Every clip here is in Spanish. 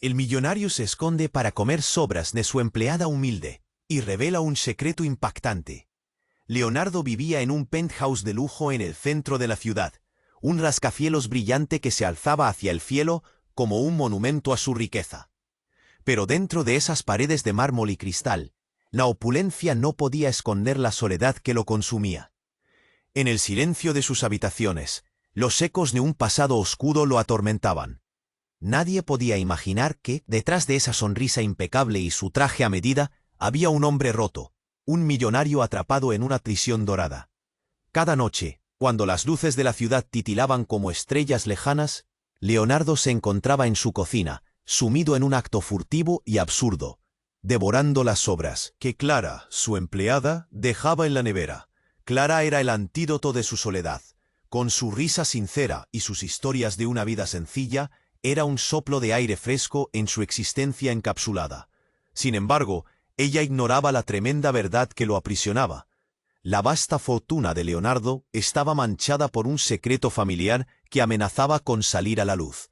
El millonario se esconde para comer sobras de su empleada humilde y revela un secreto impactante. Leonardo vivía en un penthouse de lujo en el centro de la ciudad, un rascacielos brillante que se alzaba hacia el cielo como un monumento a su riqueza. Pero dentro de esas paredes de mármol y cristal, la opulencia no podía esconder la soledad que lo consumía. En el silencio de sus habitaciones, los ecos de un pasado oscuro lo atormentaban. Nadie podía imaginar que, detrás de esa sonrisa impecable y su traje a medida, había un hombre roto, un millonario atrapado en una prisión dorada. Cada noche, cuando las luces de la ciudad titilaban como estrellas lejanas, Leonardo se encontraba en su cocina, sumido en un acto furtivo y absurdo, devorando las sobras que Clara, su empleada, dejaba en la nevera. Clara era el antídoto de su soledad. Con su risa sincera y sus historias de una vida sencilla, era un soplo de aire fresco en su existencia encapsulada. Sin embargo, ella ignoraba la tremenda verdad que lo aprisionaba. La vasta fortuna de Leonardo estaba manchada por un secreto familiar que amenazaba con salir a la luz.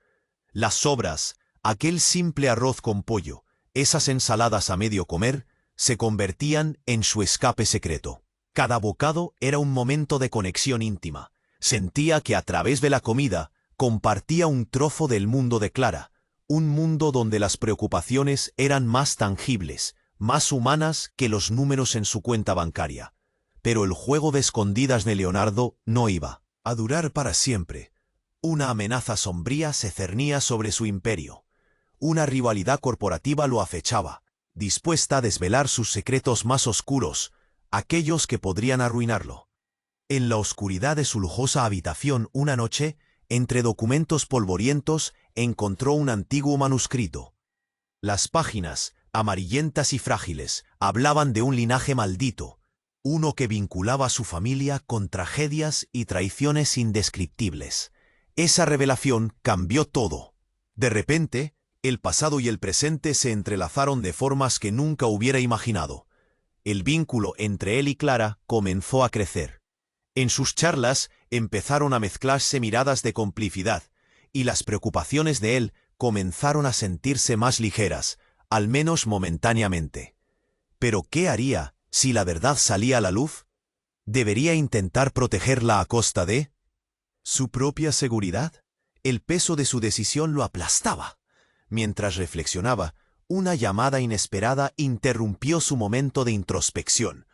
Las sobras, aquel simple arroz con pollo, esas ensaladas a medio comer, se convertían en su escape secreto. Cada bocado era un momento de conexión íntima. Sentía que a través de la comida compartía un trozo del mundo de Clara, un mundo donde las preocupaciones eran más tangibles, más humanas que los números en su cuenta bancaria. Pero el juego de escondidas de Leonardo no iba a durar para siempre. Una amenaza sombría se cernía sobre su imperio. Una rivalidad corporativa lo acechaba, dispuesta a desvelar sus secretos más oscuros, aquellos que podrían arruinarlo. En la oscuridad de su lujosa habitación una noche, entre documentos polvorientos, encontró un antiguo manuscrito. Las páginas, amarillentas y frágiles, hablaban de un linaje maldito, uno que vinculaba a su familia con tragedias y traiciones indescriptibles. Esa revelación cambió todo. De repente, el pasado y el presente se entrelazaron de formas que nunca hubiera imaginado. El vínculo entre él y Clara comenzó a crecer. En sus charlas empezaron a mezclarse miradas de complicidad, y las preocupaciones de él comenzaron a sentirse más ligeras, al menos momentáneamente. ¿Pero qué haría si la verdad salía a la luz? ¿Debería intentar protegerla a costa de su propia seguridad? El peso de su decisión lo aplastaba. Mientras reflexionaba, una llamada inesperada interrumpió su momento de introspección.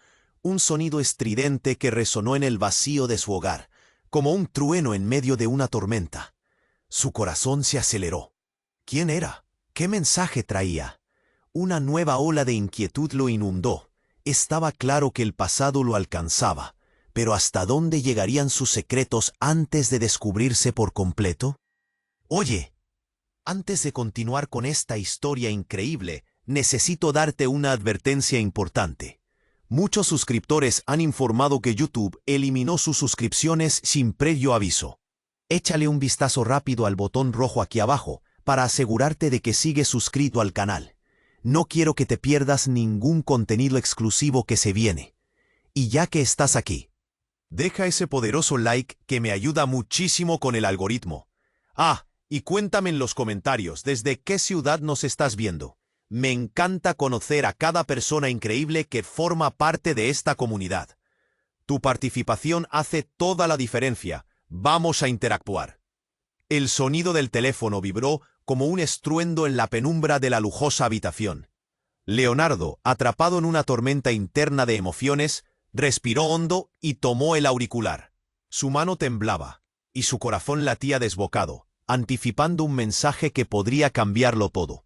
Un sonido estridente que resonó en el vacío de su hogar, como un trueno en medio de una tormenta. Su corazón se aceleró. ¿Quién era? ¿Qué mensaje traía? Una nueva ola de inquietud lo inundó. Estaba claro que el pasado lo alcanzaba, pero ¿hasta dónde llegarían sus secretos antes de descubrirse por completo? Oye, antes de continuar con esta historia increíble, necesito darte una advertencia importante. Muchos suscriptores han informado que YouTube eliminó sus suscripciones sin previo aviso. Échale un vistazo rápido al botón rojo aquí abajo para asegurarte de que sigues suscrito al canal. No quiero que te pierdas ningún contenido exclusivo que se viene. Y ya que estás aquí, deja ese poderoso like que me ayuda muchísimo con el algoritmo. Y cuéntame en los comentarios desde qué ciudad nos estás viendo. Me encanta conocer a cada persona increíble que forma parte de esta comunidad. Tu participación hace toda la diferencia. Vamos a interactuar. El sonido del teléfono vibró como un estruendo en la penumbra de la lujosa habitación. Leonardo, atrapado en una tormenta interna de emociones, respiró hondo y tomó el auricular. Su mano temblaba, y su corazón latía desbocado, anticipando un mensaje que podría cambiarlo todo.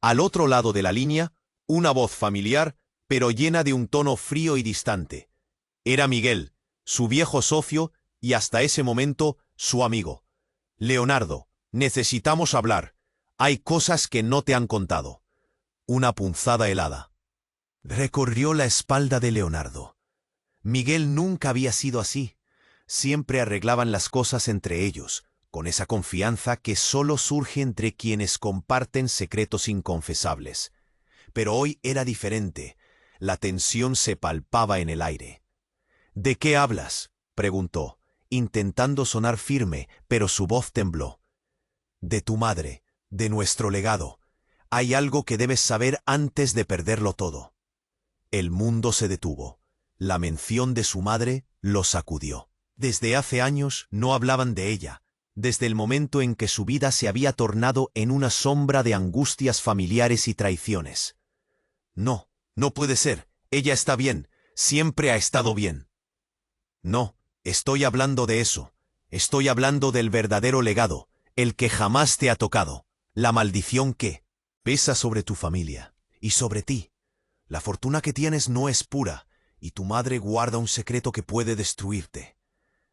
Al otro lado de la línea, una voz familiar, pero llena de un tono frío y distante. Era Miguel, su viejo socio y hasta ese momento su amigo. Leonardo, necesitamos hablar. Hay cosas que no te han contado. Una punzada helada recorrió la espalda de Leonardo. Miguel nunca había sido así. Siempre arreglaban las cosas entre ellos, con esa confianza que solo surge entre quienes comparten secretos inconfesables. Pero hoy era diferente. La tensión se palpaba en el aire. ¿De qué hablas?, preguntó, intentando sonar firme, pero su voz tembló. De tu madre, de nuestro legado. Hay algo que debes saber antes de perderlo todo. El mundo se detuvo. La mención de su madre lo sacudió. Desde hace años no hablaban de ella, desde el momento en que su vida se había tornado en una sombra de angustias familiares y traiciones. No, no puede ser. Ella está bien. Siempre ha estado bien. No, estoy hablando de eso. Estoy hablando del verdadero legado, el que jamás te ha tocado, la maldición que pesa sobre tu familia y sobre ti. La fortuna que tienes no es pura, y tu madre guarda un secreto que puede destruirte.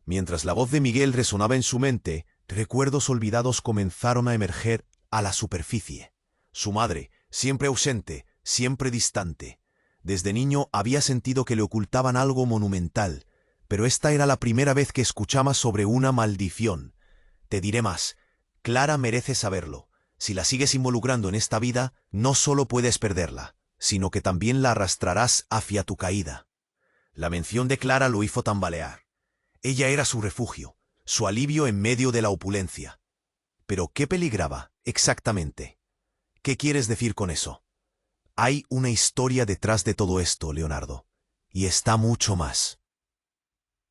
Mientras la voz de Miguel resonaba en su mente, recuerdos olvidados comenzaron a emerger a la superficie. Su madre, siempre ausente, siempre distante. Desde niño había sentido que le ocultaban algo monumental, pero esta era la primera vez que escuchaba sobre una maldición. Te diré más, Clara merece saberlo. Si la sigues involucrando en esta vida, no solo puedes perderla, sino que también la arrastrarás hacia tu caída. La mención de Clara lo hizo tambalear. Ella era su refugio, su alivio en medio de la opulencia. ¿Pero qué peligraba, exactamente? ¿Qué quieres decir con eso? Hay una historia detrás de todo esto, Leonardo, y está mucho más.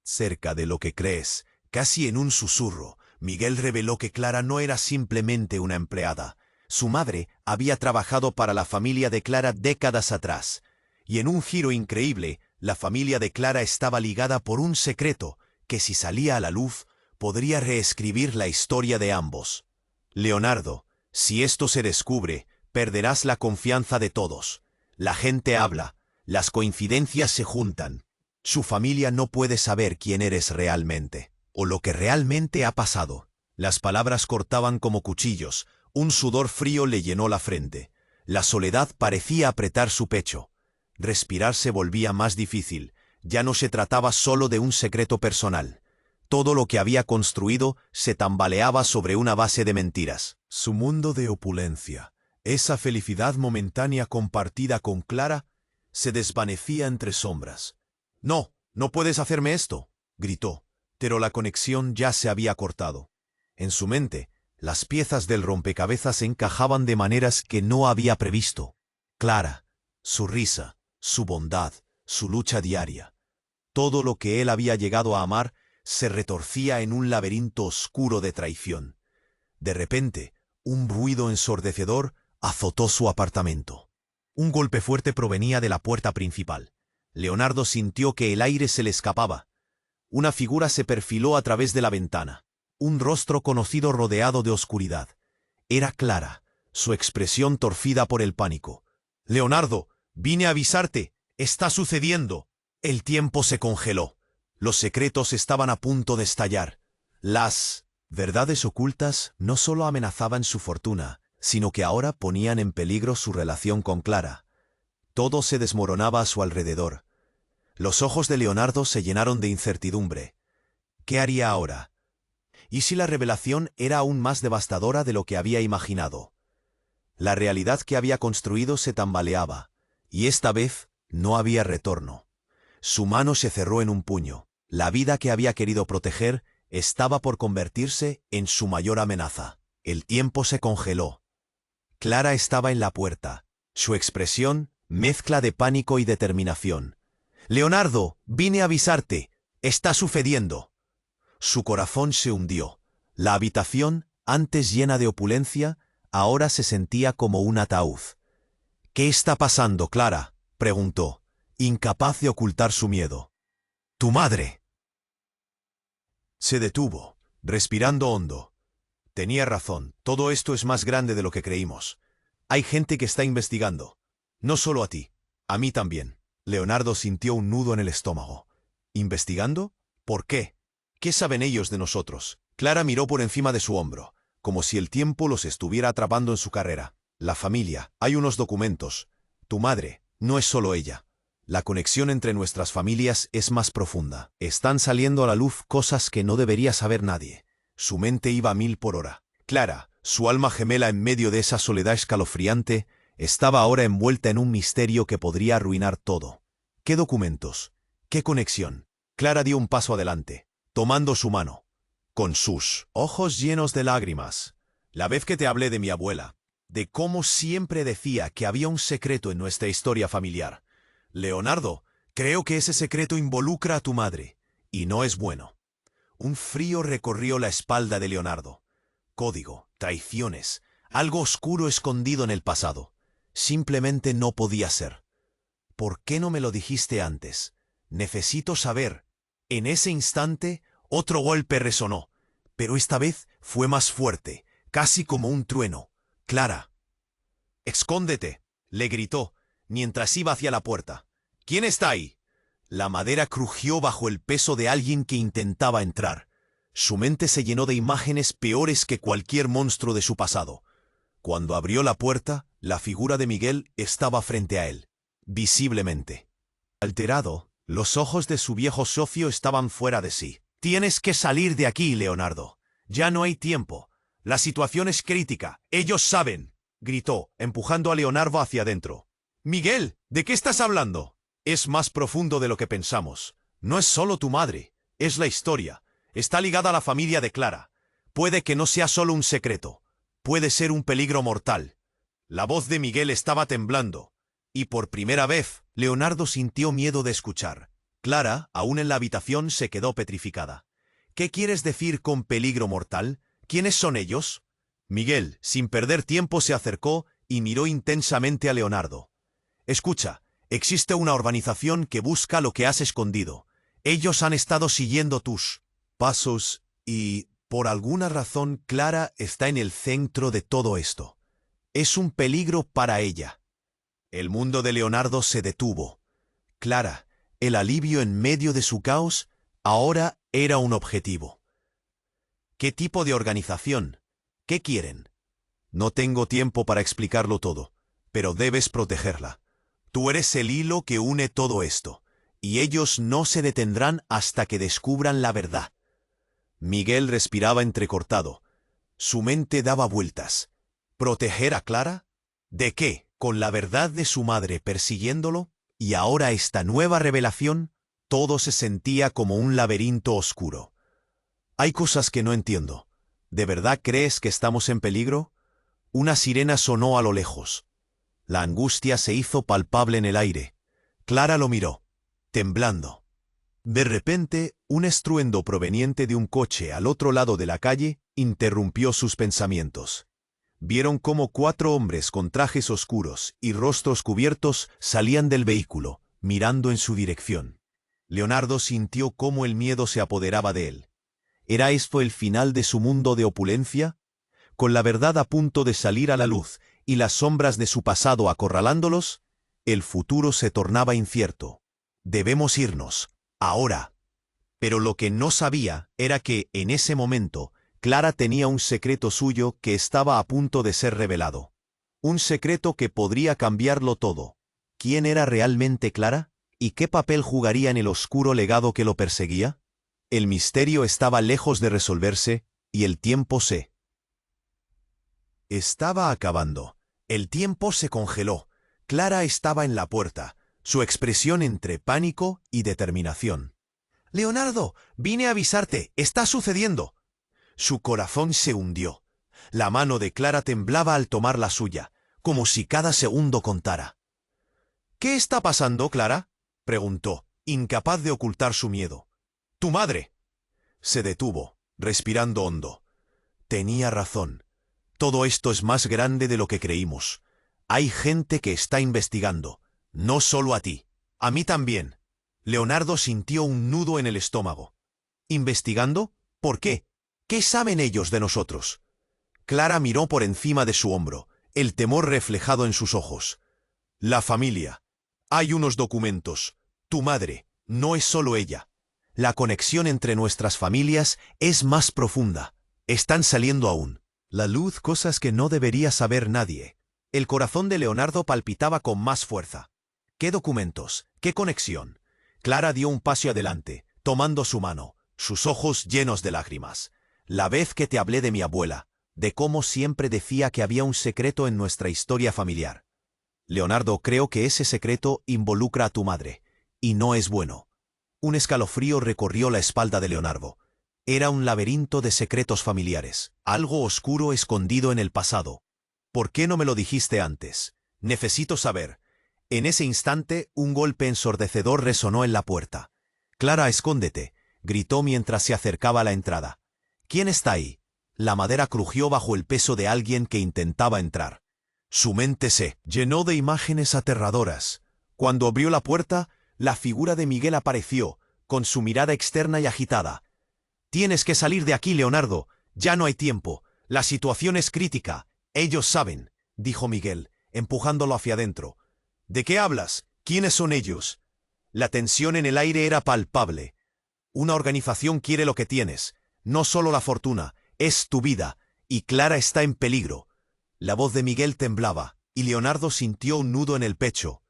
Cerca de lo que crees, casi en un susurro, Miguel reveló que Clara no era simplemente una empleada. Su madre había trabajado para la familia de Clara décadas atrás, y en un giro increíble, la familia de Clara estaba ligada por un secreto que, si salía a la luz, podría reescribir la historia de ambos. Leonardo, si esto se descubre, perderás la confianza de todos. La gente habla, las coincidencias se juntan. Su familia no puede saber quién eres realmente, o lo que realmente ha pasado. Las palabras cortaban como cuchillos, un sudor frío le llenó la frente. La soledad parecía apretar su pecho. Respirar se volvía más difícil, ya no se trataba solo de un secreto personal. Todo lo que había construido se tambaleaba sobre una base de mentiras. Su mundo de opulencia, esa felicidad momentánea compartida con Clara, se desvanecía entre sombras. «No, no puedes hacerme esto», gritó, pero la conexión ya se había cortado. En su mente, las piezas del rompecabezas encajaban de maneras que no había previsto. Clara, su risa, su bondad, su lucha diaria. Todo lo que él había llegado a amar se retorcía en un laberinto oscuro de traición. De repente, un ruido ensordecedor azotó su apartamento. Un golpe fuerte provenía de la puerta principal. Leonardo sintió que el aire se le escapaba. Una figura se perfiló a través de la ventana. Un rostro conocido rodeado de oscuridad. Era Clara, su expresión torcida por el pánico. «Leonardo, vine a avisarte. Está sucediendo». El tiempo se congeló. Los secretos estaban a punto de estallar. Las verdades ocultas no solo amenazaban su fortuna, sino que ahora ponían en peligro su relación con Clara. Todo se desmoronaba a su alrededor. Los ojos de Leonardo se llenaron de incertidumbre. ¿Qué haría ahora? ¿Y si la revelación era aún más devastadora de lo que había imaginado? La realidad que había construido se tambaleaba, y esta vez no había retorno. Su mano se cerró en un puño. La vida que había querido proteger estaba por convertirse en su mayor amenaza. El tiempo se congeló. Clara estaba en la puerta. Su expresión, mezcla de pánico y determinación. «Leonardo, vine a avisarte. Está sucediendo». Su corazón se hundió. La habitación, antes llena de opulencia, ahora se sentía como un ataúd. «¿Qué está pasando, Clara?», preguntó, incapaz de ocultar su miedo. «Tu madre». Se detuvo, respirando hondo. Tenía razón, todo esto es más grande de lo que creímos. Hay gente que está investigando. No solo a ti, a mí también. Leonardo sintió un nudo en el estómago. ¿Investigando? ¿Por qué? ¿Qué saben ellos de nosotros? Clara miró por encima de su hombro, como si el tiempo los estuviera atrapando en su carrera. La familia, hay unos documentos. Tu madre, no es solo ella. La conexión entre nuestras familias es más profunda. Están saliendo a la luz cosas que no debería saber nadie. Su mente iba a 1000 por hora. Clara, su alma gemela en medio de esa soledad escalofriante, estaba ahora envuelta en un misterio que podría arruinar todo. ¿Qué documentos? ¿Qué conexión? Clara dio un paso adelante, tomando su mano, con sus ojos llenos de lágrimas. «La vez que te hablé de mi abuela, de cómo siempre decía que había un secreto en nuestra historia familiar. Leonardo, creo que ese secreto involucra a tu madre, y no es bueno. Un frío recorrió la espalda de Leonardo. Código, traiciones, algo oscuro escondido en el pasado. Simplemente no podía ser. ¿Por qué no me lo dijiste antes? Necesito saber. En ese instante, otro golpe resonó, pero esta vez fue más fuerte, casi como un trueno. Clara. «Escóndete», le gritó, mientras iba hacia la puerta. «¿Quién está ahí?» La madera crujió bajo el peso de alguien que intentaba entrar. Su mente se llenó de imágenes peores que cualquier monstruo de su pasado. Cuando abrió la puerta, la figura de Miguel estaba frente a él, visiblemente alterado. Los ojos de su viejo socio estaban fuera de sí. «Tienes que salir de aquí, Leonardo. Ya no hay tiempo. La situación es crítica. Ellos saben», gritó, empujando a Leonardo hacia adentro. «Miguel, ¿de qué estás hablando?» «Es más profundo de lo que pensamos. No es solo tu madre, es la historia. Está ligada a la familia de Clara. Puede que no sea solo un secreto. Puede ser un peligro mortal». La voz de Miguel estaba temblando, y por primera vez, Leonardo sintió miedo de escuchar. Clara, aún en la habitación, se quedó petrificada. «¿Qué quieres decir con peligro mortal? ¿Quiénes son ellos?» Miguel, sin perder tiempo, se acercó y miró intensamente a Leonardo. «Escucha, existe una organización que busca lo que has escondido. Ellos han estado siguiendo tus pasos y, por alguna razón, Clara está en el centro de todo esto. Es un peligro para ella». El mundo de Leonardo se detuvo. Clara, el alivio en medio de su caos, ahora era un objetivo. ¿Qué tipo de organización? ¿Qué quieren? No tengo tiempo para explicarlo todo, pero debes protegerla. Tú eres el hilo que une todo esto, y ellos no se detendrán hasta que descubran la verdad. Miguel respiraba entrecortado. Su mente daba vueltas. ¿Proteger a Clara? ¿De qué? ¿Con la verdad de su madre persiguiéndolo? Y ahora esta nueva revelación, todo se sentía como un laberinto oscuro. «Hay cosas que no entiendo. ¿De verdad crees que estamos en peligro?» Una sirena sonó a lo lejos. La angustia se hizo palpable en el aire. Clara lo miró, temblando. De repente, un estruendo proveniente de un coche al otro lado de la calle interrumpió sus pensamientos. Vieron cómo 4 hombres con trajes oscuros y rostros cubiertos salían del vehículo, mirando en su dirección. Leonardo sintió cómo el miedo se apoderaba de él. ¿Era esto el final de su mundo de opulencia? Con la verdad a punto de salir a la luz y las sombras de su pasado acorralándolos, el futuro se tornaba incierto. «Debemos irnos, ahora». Pero lo que no sabía era que, en ese momento, Clara tenía un secreto suyo que estaba a punto de ser revelado. Un secreto que podría cambiarlo todo. ¿Quién era realmente Clara? ¿Y qué papel jugaría en el oscuro legado que lo perseguía? El misterio estaba lejos de resolverse, y el tiempo se estaba acabando. El tiempo se congeló. Clara estaba en la puerta, su expresión entre pánico y determinación. «Leonardo, vine a avisarte, está sucediendo». Su corazón se hundió. La mano de Clara temblaba al tomar la suya, como si cada segundo contara. «¿Qué está pasando, Clara?», preguntó, incapaz de ocultar su miedo. «Tu madre». Se detuvo, respirando hondo. Tenía razón. Todo esto es más grande de lo que creímos. Hay gente que está investigando. No solo a ti. A mí también. Leonardo sintió un nudo en el estómago. ¿Investigando? ¿Por qué? ¿Qué saben ellos de nosotros? Clara miró por encima de su hombro, el temor reflejado en sus ojos. «La familia. Hay unos documentos. Tu madre. No es solo ella. La conexión entre nuestras familias es más profunda. Están saliendo aún. La luz, cosas que no debería saber nadie». El corazón de Leonardo palpitaba con más fuerza. ¿Qué documentos? ¿Qué conexión? Clara dio un paso adelante, tomando su mano, sus ojos llenos de lágrimas. «La vez que te hablé de mi abuela, de cómo siempre decía que había un secreto en nuestra historia familiar. Leonardo, creo que ese secreto involucra a tu madre, y no es bueno». Un escalofrío recorrió la espalda de Leonardo. Era un laberinto de secretos familiares, algo oscuro escondido en el pasado. ¿Por qué no me lo dijiste antes? Necesito saber. En ese instante, un golpe ensordecedor resonó en la puerta. «Clara, escóndete», gritó mientras se acercaba a la entrada. «¿Quién está ahí?» La madera crujió bajo el peso de alguien que intentaba entrar. Su mente se llenó de imágenes aterradoras. Cuando abrió la puerta, la figura de Miguel apareció, con su mirada externa y agitada. «Tienes que salir de aquí, Leonardo. Ya no hay tiempo. La situación es crítica. Ellos saben», dijo Miguel, empujándolo hacia adentro. «¿De qué hablas? ¿Quiénes son ellos?» La tensión en el aire era palpable. «Una organización quiere lo que tienes. No solo la fortuna, es tu vida, y Clara está en peligro». La voz de Miguel temblaba, y Leonardo sintió un nudo en el pecho.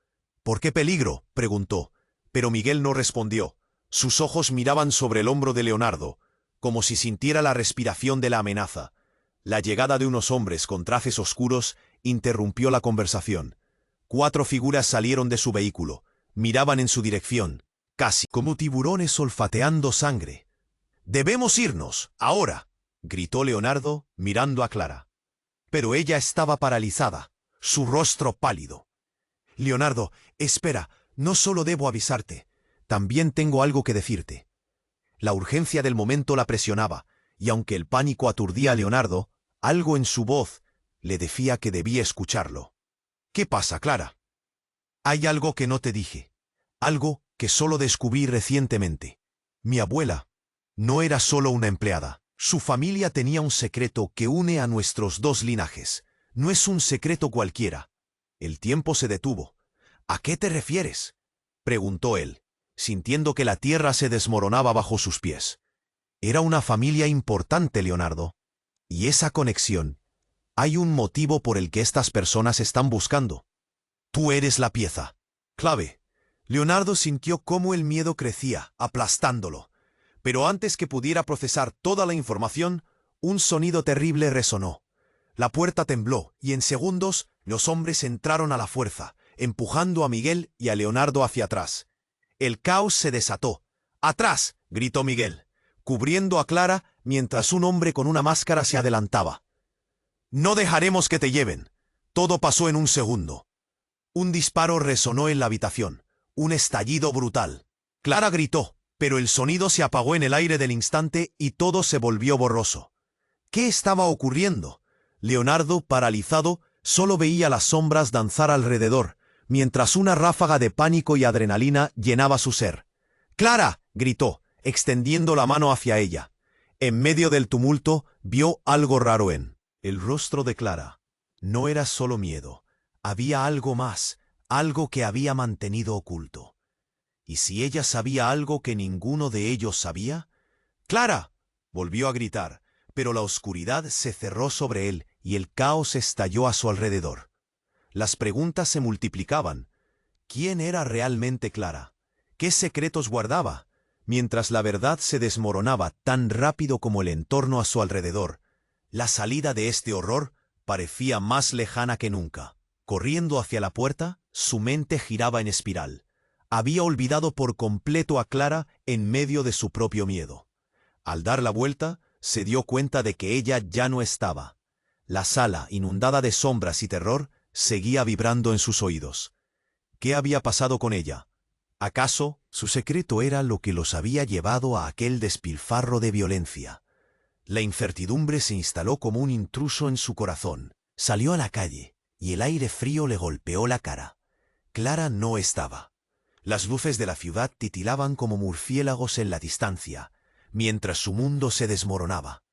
«¿Por qué peligro?», preguntó, pero Miguel no respondió. Sus ojos miraban sobre el hombro de Leonardo, como si sintiera la respiración de la amenaza. La llegada de unos hombres con trajes oscuros interrumpió la conversación. 4 figuras salieron de su vehículo, miraban en su dirección, casi como tiburones olfateando sangre. «Debemos irnos, ahora», gritó Leonardo, mirando a Clara. Pero ella estaba paralizada, su rostro pálido. «Leonardo, espera, no solo debo avisarte, también tengo algo que decirte». La urgencia del momento la presionaba, y aunque el pánico aturdía a Leonardo, algo en su voz le decía que debía escucharlo. «¿Qué pasa, Clara?» «Hay algo que no te dije, algo que solo descubrí recientemente. Mi abuela no era solo una empleada. Su familia tenía un secreto que une a nuestros 2 linajes. No es un secreto cualquiera». El tiempo se detuvo. «¿A qué te refieres?», preguntó él, sintiendo que la tierra se desmoronaba bajo sus pies. «Era una familia importante, Leonardo. Y esa conexión, hay un motivo por el que estas personas están buscando. Tú eres la pieza clave». Leonardo sintió cómo el miedo crecía, aplastándolo. Pero antes que pudiera procesar toda la información, un sonido terrible resonó. La puerta tembló, y en segundos los hombres entraron a la fuerza, empujando a Miguel y a Leonardo hacia atrás. El caos se desató. «¡Atrás!», gritó Miguel, cubriendo a Clara mientras un hombre con una máscara se adelantaba. «No dejaremos que te lleven». Todo pasó en un segundo. Un disparo resonó en la habitación, un estallido brutal. Clara gritó, pero el sonido se apagó en el aire del instante y todo se volvió borroso. ¿Qué estaba ocurriendo? Leonardo, paralizado, solo veía las sombras danzar alrededor, mientras una ráfaga de pánico y adrenalina llenaba su ser. «¡Clara!», gritó, extendiendo la mano hacia ella. En medio del tumulto, vio algo raro en el rostro de Clara. No era solo miedo. Había algo más, algo que había mantenido oculto. ¿Y si ella sabía algo que ninguno de ellos sabía? «¡Clara!», volvió a gritar, pero la oscuridad se cerró sobre él y el caos estalló a su alrededor. Las preguntas se multiplicaban. ¿Quién era realmente Clara? ¿Qué secretos guardaba? Mientras la verdad se desmoronaba tan rápido como el entorno a su alrededor, la salida de este horror parecía más lejana que nunca. Corriendo hacia la puerta, su mente giraba en espiral. Había olvidado por completo a Clara en medio de su propio miedo. Al dar la vuelta, se dio cuenta de que ella ya no estaba. La sala, inundada de sombras y terror, seguía vibrando en sus oídos. ¿Qué había pasado con ella? ¿Acaso su secreto era lo que los había llevado a aquel despilfarro de violencia? La incertidumbre se instaló como un intruso en su corazón. Salió a la calle, y el aire frío le golpeó la cara. Clara no estaba. Las luces de la ciudad titilaban como murciélagos en la distancia, mientras su mundo se desmoronaba.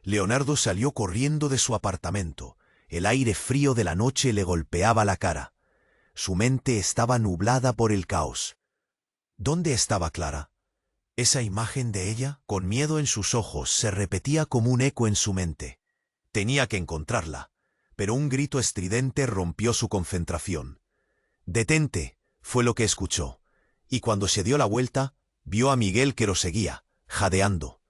Leonardo salió corriendo de su apartamento. El aire frío de la noche le golpeaba la cara. Su mente estaba nublada por el caos. ¿Dónde estaba Clara? Esa imagen de ella, con miedo en sus ojos, se repetía como un eco en su mente. Tenía que encontrarla, pero un grito estridente rompió su concentración. «¡Detente!», fue lo que escuchó, y cuando se dio la vuelta, vio a Miguel que lo seguía, jadeando.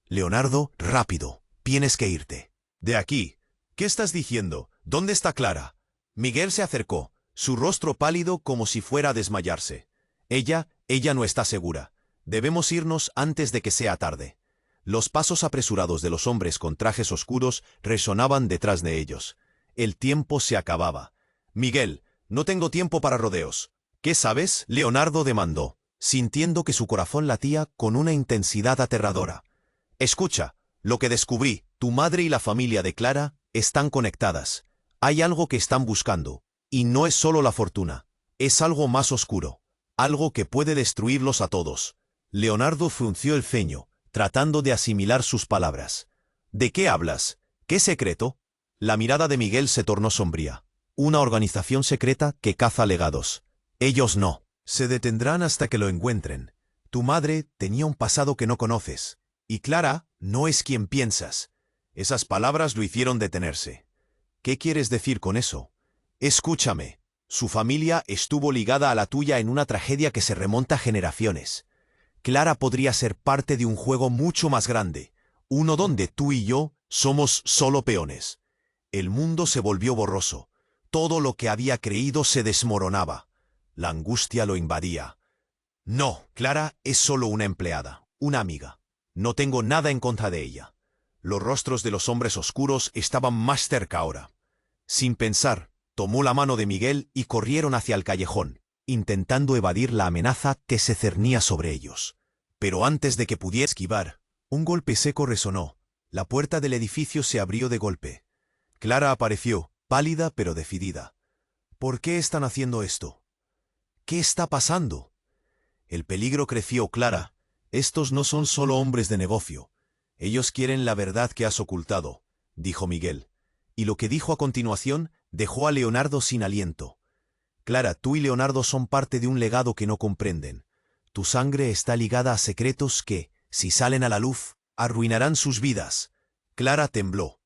«Leonardo, rápido, tienes que irte». «De aquí. ¿Qué estás diciendo? ¿Dónde está Clara?». Miguel se acercó, su rostro pálido como si fuera a desmayarse. Ella no está segura. Debemos irnos antes de que sea tarde». Los pasos apresurados de los hombres con trajes oscuros resonaban detrás de ellos. El tiempo se acababa. Miguel, no tengo tiempo para rodeos. ¿Qué sabes? Leonardo demandó, sintiendo que su corazón latía con una intensidad aterradora. Escucha, lo que descubrí, tu madre y la familia de Clara están conectadas. Hay algo que están buscando, y no es solo la fortuna, es algo más oscuro, algo que puede destruirlos a todos. Leonardo frunció el ceño, tratando de asimilar sus palabras. ¿De qué hablas? ¿Qué secreto? La mirada de Miguel se tornó sombría. Una organización secreta que caza legados. Ellos no. Se detendrán hasta que lo encuentren. Tu madre tenía un pasado que no conoces. Y Clara no es quien piensas. Esas palabras lo hicieron detenerse. ¿Qué quieres decir con eso? Escúchame. Su familia estuvo ligada a la tuya en una tragedia que se remonta a generaciones. Clara podría ser parte de un juego mucho más grande, uno donde tú y yo somos solo peones. El mundo se volvió borroso. Todo lo que había creído se desmoronaba. La angustia lo invadía. No, Clara es solo una empleada, una amiga. No tengo nada en contra de ella. Los rostros de los hombres oscuros estaban más cerca ahora. Sin pensar, tomó la mano de Miguel y corrieron hacia el callejón, intentando evadir la amenaza que se cernía sobre ellos. Pero antes de que pudiera esquivar, un golpe seco resonó. La puerta del edificio se abrió de golpe. Clara apareció, pálida pero decidida. ¿Por qué están haciendo esto? ¿Qué está pasando? El peligro creció, Clara. Estos no son solo hombres de negocio. Ellos quieren la verdad que has ocultado, dijo Miguel. Y lo que dijo a continuación dejó a Leonardo sin aliento. Clara, tú y Leonardo son parte de un legado que no comprenden. Tu sangre está ligada a secretos que, si salen a la luz, arruinarán sus vidas. Clara tembló.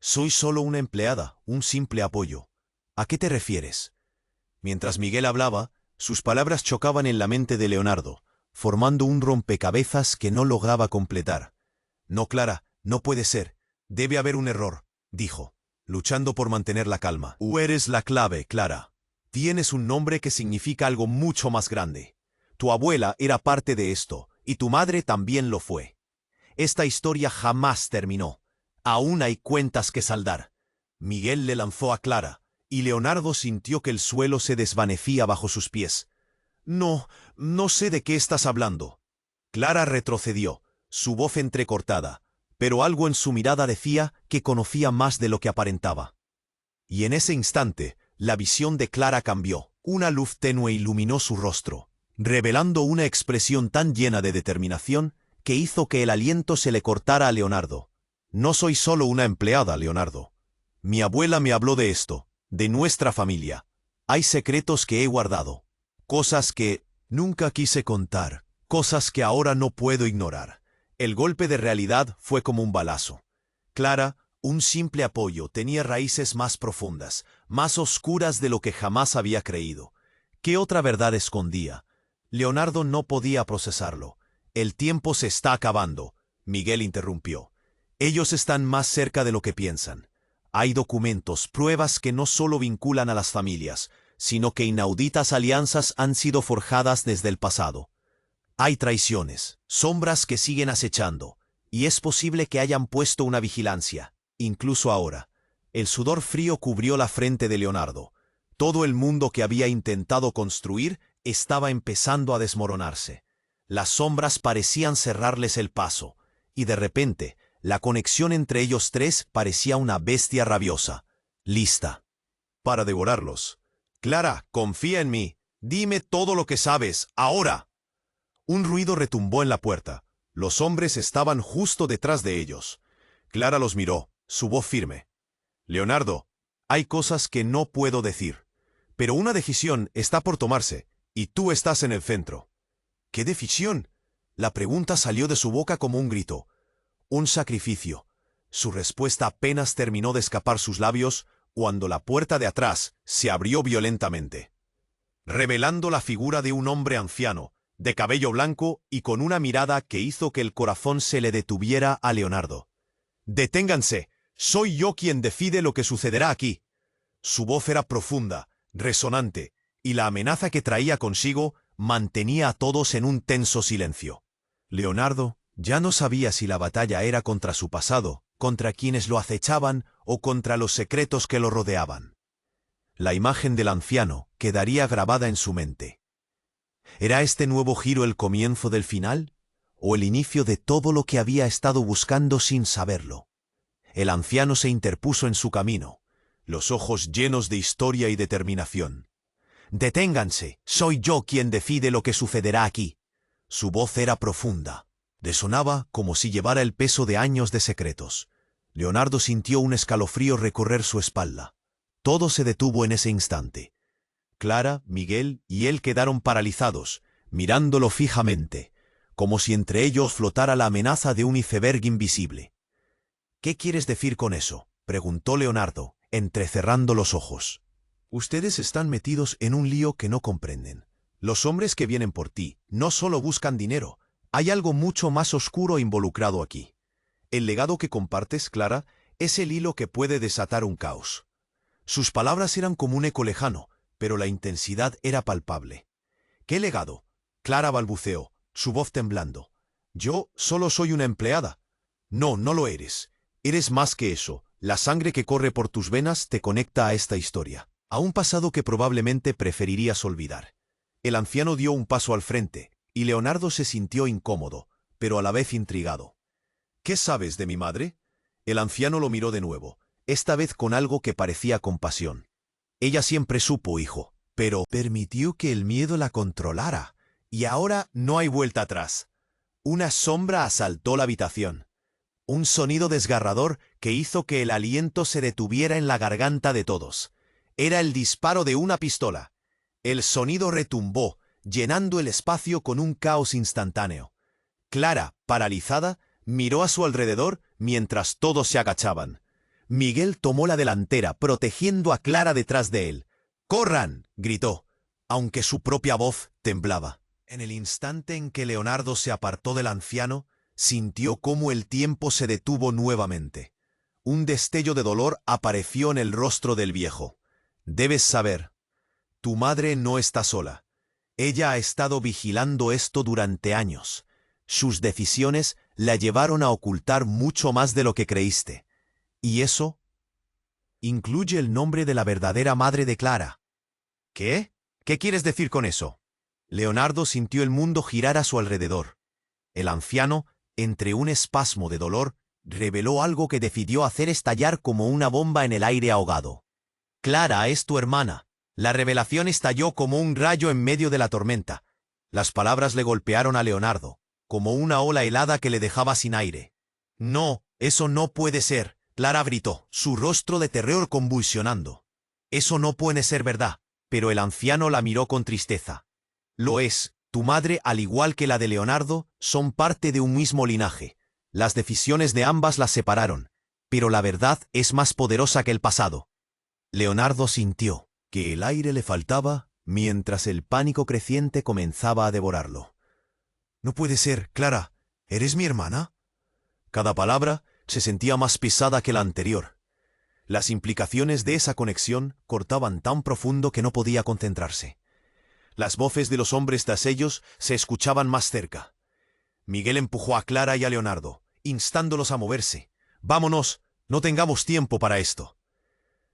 Soy solo una empleada, un simple apoyo. ¿A qué te refieres? Mientras Miguel hablaba, sus palabras chocaban en la mente de Leonardo, formando un rompecabezas que no lograba completar. No, Clara, no puede ser. Debe haber un error, dijo, luchando por mantener la calma. Tú eres la clave, Clara. Tienes un nombre que significa algo mucho más grande. Tu abuela era parte de esto, y tu madre también lo fue. Esta historia jamás terminó. Aún hay cuentas que saldar. Miguel le lanzó a Clara, y Leonardo sintió que el suelo se desvanecía bajo sus pies. No sé de qué estás hablando. Clara retrocedió, su voz entrecortada, pero algo en su mirada decía que conocía más de lo que aparentaba. Y en ese instante, la visión de Clara cambió. Una luz tenue iluminó su rostro, revelando una expresión tan llena de determinación que hizo que el aliento se le cortara a Leonardo. No soy solo una empleada, Leonardo. Mi abuela me habló de esto, de nuestra familia. Hay secretos que he guardado, cosas que nunca quise contar, cosas que ahora no puedo ignorar. El golpe de realidad fue como un balazo. Clara, un simple apoyo, tenía raíces más profundas, más oscuras de lo que jamás había creído. ¿Qué otra verdad escondía? Leonardo no podía procesarlo. El tiempo se está acabando, Miguel interrumpió. Ellos están más cerca de lo que piensan. Hay documentos, pruebas que no solo vinculan a las familias, sino que inauditas alianzas han sido forjadas desde el pasado. Hay traiciones, sombras que siguen acechando, y es posible que hayan puesto una vigilancia, incluso ahora. El sudor frío cubrió la frente de Leonardo. Todo el mundo que había intentado construir estaba empezando a desmoronarse. Las sombras parecían cerrarles el paso, y de repente, la conexión entre ellos tres parecía una bestia rabiosa, lista para devorarlos. Clara, confía en mí. Dime todo lo que sabes, ahora. Un ruido retumbó en la puerta. Los hombres estaban justo detrás de ellos. Clara los miró, su voz firme. Leonardo, hay cosas que no puedo decir, pero una decisión está por tomarse, y tú estás en el centro. ¿Qué decisión? La pregunta salió de su boca como un grito. Un sacrificio. Su respuesta apenas terminó de escapar sus labios cuando la puerta de atrás se abrió violentamente, revelando la figura de un hombre anciano, de cabello blanco y con una mirada que hizo que el corazón se le detuviera a Leonardo. «Deténganse, soy yo quien decide lo que sucederá aquí». Su voz era profunda, resonante, y la amenaza que traía consigo mantenía a todos en un tenso silencio. Leonardo ya no sabía si la batalla era contra su pasado, contra quienes lo acechaban o contra los secretos que lo rodeaban. La imagen del anciano quedaría grabada en su mente. ¿Era este nuevo giro el comienzo del final? ¿O el inicio de todo lo que había estado buscando sin saberlo? El anciano se interpuso en su camino, los ojos llenos de historia y determinación. «Deténganse, soy yo quien decide lo que sucederá aquí». Su voz era profunda. Resonaba como si llevara el peso de años de secretos. Leonardo sintió un escalofrío recorrer su espalda. Todo se detuvo en ese instante. Clara, Miguel y él quedaron paralizados, mirándolo fijamente, como si entre ellos flotara la amenaza de un iceberg invisible. «¿Qué quieres decir con eso?», preguntó Leonardo, entrecerrando los ojos. «Ustedes están metidos en un lío que no comprenden. Los hombres que vienen por ti no solo buscan dinero, hay algo mucho más oscuro involucrado aquí. El legado que compartes, Clara, es el hilo que puede desatar un caos». Sus palabras eran como un eco lejano, pero la intensidad era palpable. «¿Qué legado?», Clara balbuceó, su voz temblando. «Yo solo soy una empleada». «No, no lo eres. Eres más que eso. La sangre que corre por tus venas te conecta a esta historia, a un pasado que probablemente preferirías olvidar». El anciano dio un paso al frente, y Leonardo se sintió incómodo, pero a la vez intrigado. «¿Qué sabes de mi madre?». El anciano lo miró de nuevo, esta vez con algo que parecía compasión. «Ella siempre supo, hijo, pero permitió que el miedo la controlara, y ahora no hay vuelta atrás». Una sombra asaltó la habitación. Un sonido desgarrador que hizo que el aliento se detuviera en la garganta de todos. Era el disparo de una pistola. El sonido retumbó, llenando el espacio con un caos instantáneo. Clara, paralizada, miró a su alrededor mientras todos se agachaban. Miguel tomó la delantera, protegiendo a Clara detrás de él. «¡Corran!», gritó, aunque su propia voz temblaba. En el instante en que Leonardo se apartó del anciano, sintió cómo el tiempo se detuvo nuevamente. Un destello de dolor apareció en el rostro del viejo. «Debes saber, tu madre no está sola. Ella ha estado vigilando esto durante años. Sus decisiones la llevaron a ocultar mucho más de lo que creíste. Y eso incluye el nombre de la verdadera madre de Clara». «¿Qué? ¿Qué quieres decir con eso?». Leonardo sintió el mundo girar a su alrededor. El anciano, entre un espasmo de dolor, reveló algo que decidió hacer estallar como una bomba en el aire ahogado. «Clara es tu hermana». La revelación estalló como un rayo en medio de la tormenta. Las palabras le golpearon a Leonardo, como una ola helada que le dejaba sin aire. «No, eso no puede ser», Clara gritó, su rostro de terror convulsionando. «Eso no puede ser verdad», pero el anciano la miró con tristeza. «Lo es. Tu madre, al igual que la de Leonardo, son parte de un mismo linaje. Las decisiones de ambas las separaron, pero la verdad es más poderosa que el pasado». Leonardo sintió que el aire le faltaba mientras el pánico creciente comenzaba a devorarlo. «No puede ser, Clara. ¿Eres mi hermana?». Cada palabra se sentía más pesada que la anterior. Las implicaciones de esa conexión cortaban tan profundo que no podía concentrarse. Las voces de los hombres tras ellos se escuchaban más cerca. Miguel empujó a Clara y a Leonardo, instándolos a moverse. «Vámonos, no tengamos tiempo para esto».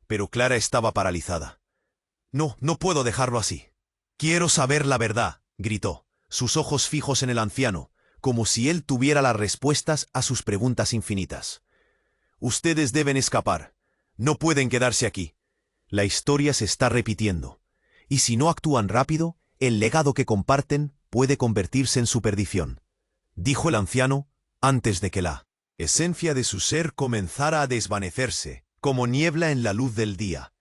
Pero Clara estaba paralizada. «No, no puedo dejarlo así. Quiero saber la verdad», gritó, sus ojos fijos en el anciano, como si él tuviera las respuestas a sus preguntas infinitas. «Ustedes deben escapar. No pueden quedarse aquí. La historia se está repitiendo. Y si no actúan rápido, el legado que comparten puede convertirse en su perdición», dijo el anciano antes de que la esencia de su ser comenzara a desvanecerse, como niebla en la luz del día.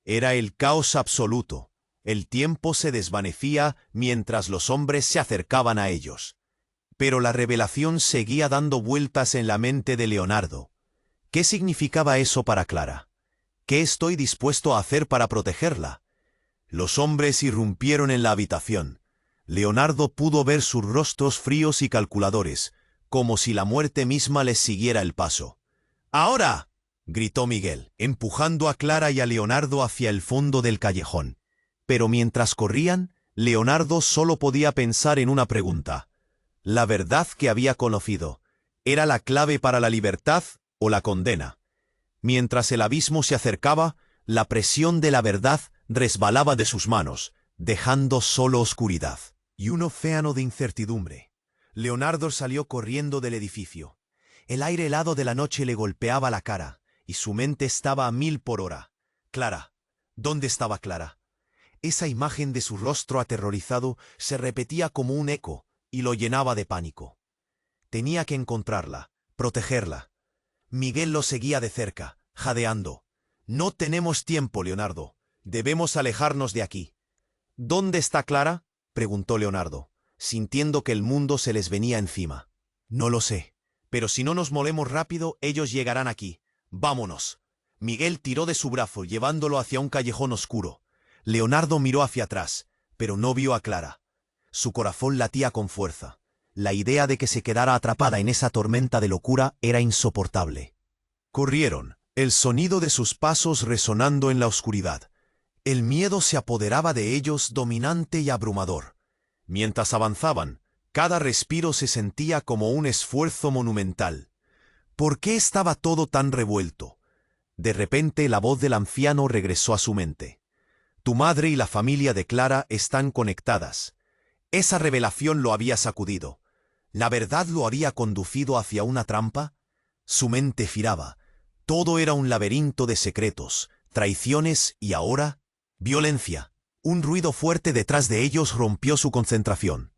Era el caos absoluto. El tiempo se desvanecía mientras los hombres se acercaban a ellos. Pero la revelación seguía dando vueltas en la mente de Leonardo. ¿Qué significaba eso para Clara? ¿Qué estoy dispuesto a hacer para protegerla? Los hombres irrumpieron en la habitación. Leonardo pudo ver sus rostros fríos y calculadores, como si la muerte misma les siguiera el paso. «¡Ahora!», gritó Miguel, empujando a Clara y a Leonardo hacia el fondo del callejón. Pero mientras corrían, Leonardo solo podía pensar en una pregunta. ¿La verdad que había conocido era la clave para la libertad o la condena? Mientras el abismo se acercaba, la presión de la verdad resbalaba de sus manos, dejando solo oscuridad y un océano de incertidumbre. Leonardo salió corriendo del edificio. El aire helado de la noche le golpeaba la cara, y su mente estaba a 1000 por hora. Clara. ¿Dónde estaba Clara? Esa imagen de su rostro aterrorizado se repetía como un eco y lo llenaba de pánico. Tenía que encontrarla, protegerla. Miguel lo seguía de cerca, jadeando. «No tenemos tiempo, Leonardo. Debemos alejarnos de aquí». «¿Dónde está Clara?», preguntó Leonardo, sintiendo que el mundo se les venía encima. «No lo sé, pero si no nos movemos rápido, ellos llegarán aquí. Vámonos». Miguel tiró de su brazo, llevándolo hacia un callejón oscuro. Leonardo miró hacia atrás, pero no vio a Clara. Su corazón latía con fuerza. La idea de que se quedara atrapada en esa tormenta de locura era insoportable. Corrieron, el sonido de sus pasos resonando en la oscuridad. El miedo se apoderaba de ellos, dominante y abrumador. Mientras avanzaban, cada respiro se sentía como un esfuerzo monumental. ¿Por qué estaba todo tan revuelto? De repente la voz del anciano regresó a su mente. «Tu madre y la familia de Clara están conectadas». Esa revelación lo había sacudido. ¿La verdad lo había conducido hacia una trampa? Su mente giraba. Todo era un laberinto de secretos, traiciones y ahora, violencia. Un ruido fuerte detrás de ellos rompió su concentración.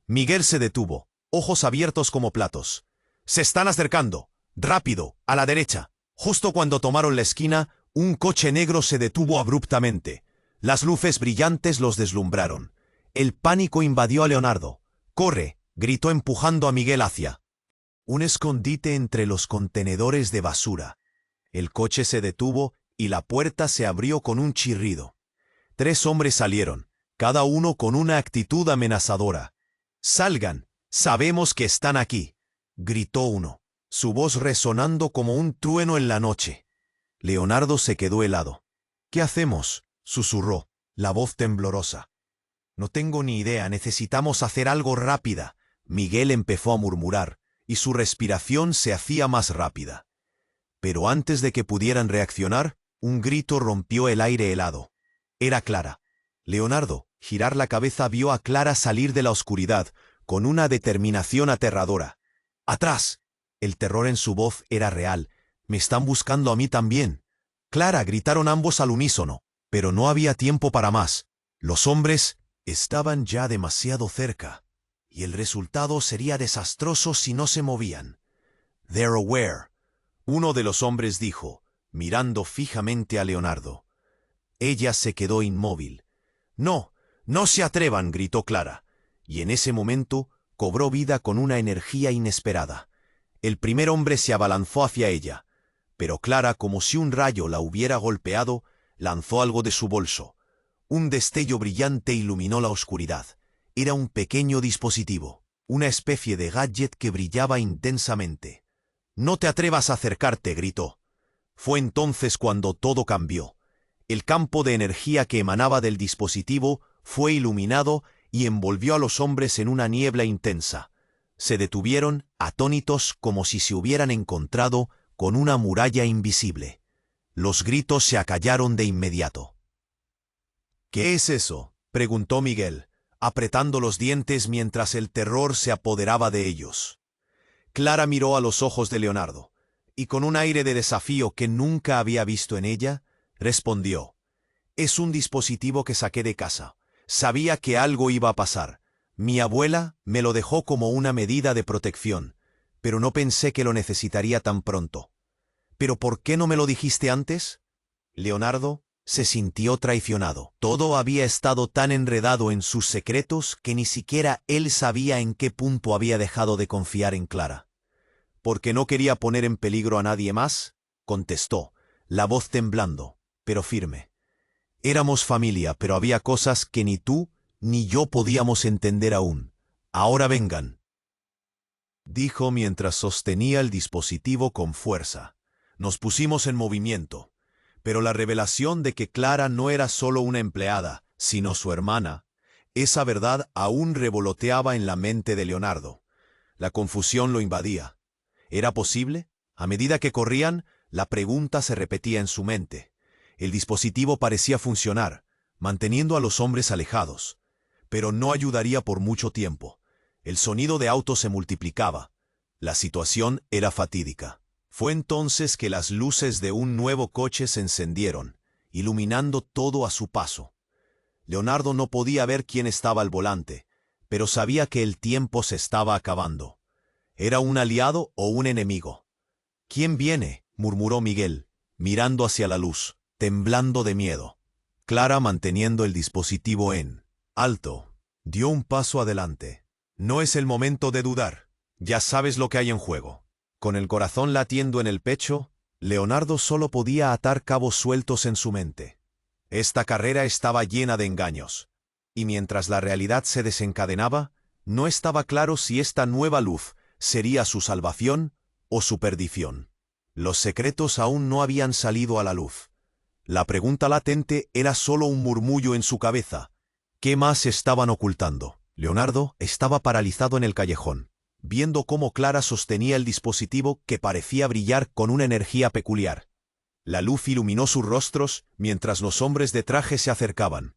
Miguel se detuvo, ojos abiertos como platos. «Se están acercando. Rápido, a la derecha». Justo cuando tomaron la esquina, un coche negro se detuvo abruptamente. Las luces brillantes los deslumbraron. El pánico invadió a Leonardo. «¡Corre!», gritó empujando a Miguel hacia un escondite entre los contenedores de basura. El coche se detuvo y la puerta se abrió con un chirrido. 3 hombres salieron, cada uno con una actitud amenazadora. «¡Salgan! Sabemos que están aquí», gritó uno, su voz resonando como un trueno en la noche. Leonardo se quedó helado. «¿Qué hacemos?», susurró, la voz temblorosa. «No tengo ni idea, necesitamos hacer algo rápida». Miguel empezó a murmurar, y su respiración se hacía más rápida. Pero antes de que pudieran reaccionar, un grito rompió el aire helado. Era Clara. Leonardo, girar la cabeza, vio a Clara salir de la oscuridad, con una determinación aterradora. «¡Atrás!». El terror en su voz era real. «Me están buscando a mí también». «Clara», gritaron ambos al unísono, pero no había tiempo para más. Los hombres estaban ya demasiado cerca, y el resultado sería desastroso si no se movían. «They're aware», uno de los hombres dijo, mirando fijamente a Leonardo. Ella se quedó inmóvil. «No, no se atrevan», gritó Clara, y en ese momento cobró vida con una energía inesperada. El primer hombre se abalanzó hacia ella, pero Clara, como si un rayo la hubiera golpeado, lanzó algo de su bolso. Un destello brillante iluminó la oscuridad. Era un pequeño dispositivo, una especie de gadget que brillaba intensamente. «No te atrevas a acercarte», gritó. Fue entonces cuando todo cambió. El campo de energía que emanaba del dispositivo fue iluminado y envolvió a los hombres en una niebla intensa. Se detuvieron, atónitos, como si se hubieran encontrado con una muralla invisible. Los gritos se acallaron de inmediato. «¿Qué es eso?», preguntó Miguel, apretando los dientes mientras el terror se apoderaba de ellos. Clara miró a los ojos de Leonardo, y con un aire de desafío que nunca había visto en ella, respondió: «Es un dispositivo que saqué de casa. Sabía que algo iba a pasar. Mi abuela me lo dejó como una medida de protección, pero no pensé que lo necesitaría tan pronto». «¿Pero por qué no me lo dijiste antes?». Leonardo se sintió traicionado. Todo había estado tan enredado en sus secretos que ni siquiera él sabía en qué punto había dejado de confiar en Clara. «Porque no quería poner en peligro a nadie más», contestó, la voz temblando, pero firme. «Éramos familia, pero había cosas que ni tú ni yo podíamos entender aún. Ahora vengan», dijo mientras sostenía el dispositivo con fuerza. «Nos pusimos en movimiento. Pero la revelación de que Clara no era solo una empleada, sino su hermana, esa verdad aún revoloteaba en la mente de Leonardo. La confusión lo invadía. ¿Era posible? A medida que corrían, La pregunta se repetía en su mente. El dispositivo parecía funcionar, manteniendo a los hombres alejados, pero no ayudaría por mucho tiempo. El sonido de autos se multiplicaba. La situación era fatídica. Fue entonces que las luces de un nuevo coche se encendieron, iluminando todo a su paso. Leonardo no podía ver quién estaba al volante, pero sabía que el tiempo se estaba acabando. ¿Era un aliado o un enemigo? «¿Quién viene?», murmuró Miguel, mirando hacia la luz, temblando de miedo. Clara, manteniendo el dispositivo en alto, dio un paso adelante. «No es el momento de dudar. Ya sabes lo que hay en juego». Con el corazón latiendo en el pecho, Leonardo solo podía atar cabos sueltos en su mente. Esta carrera estaba llena de engaños, y mientras la realidad se desencadenaba, no estaba claro si esta nueva luz sería su salvación o su perdición. Los secretos aún no habían salido a la luz. La pregunta latente era solo un murmullo en su cabeza. ¿Qué más estaban ocultando? Leonardo estaba paralizado en el callejón, viendo cómo Clara sostenía el dispositivo que parecía brillar con una energía peculiar. La luz iluminó sus rostros mientras los hombres de traje se acercaban.